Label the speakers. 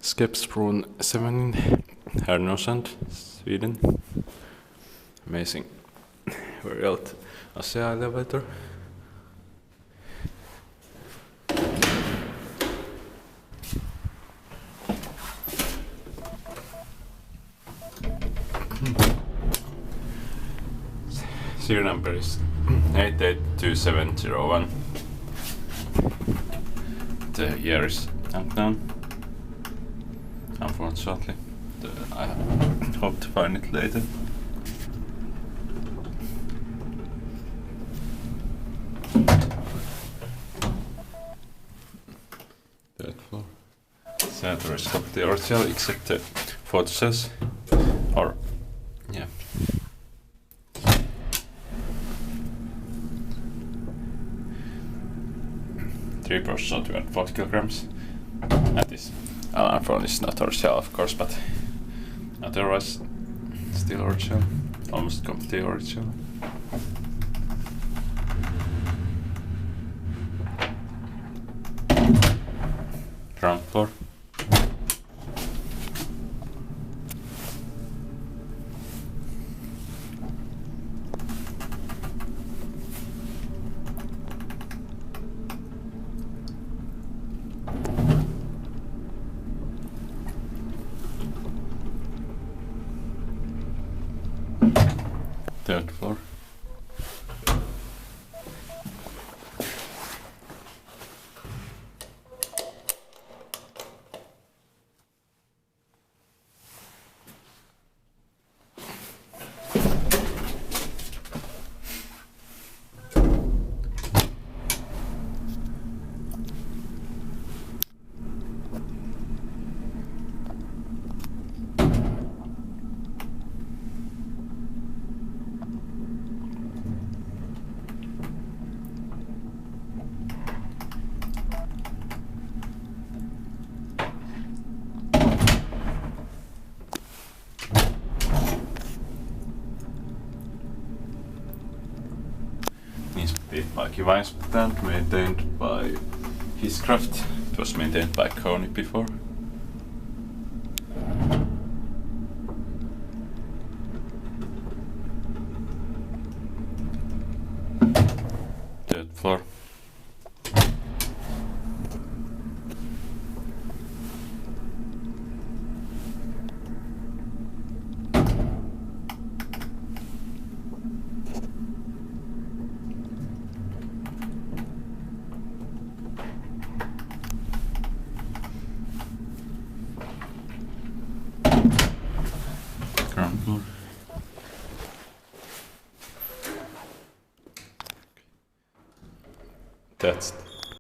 Speaker 1: Skeppsbron 7 in Härnösand, Sweden. Amazing. Very old ASEA elevator. Serial number is 882701. The year is unknown, unfortunately. I hope to find it later. Third floor. Center is copy the original except the photo cells. Or, yeah. Three processor, 240 kilograms. And this alarm phone is not original, of course, but otherwise still original, almost completely original. Ground floor. Third floor. Built by Skeppsbron, maintained by Hiscraft. It was maintained by Kony before. Third floor. Ground floor. That's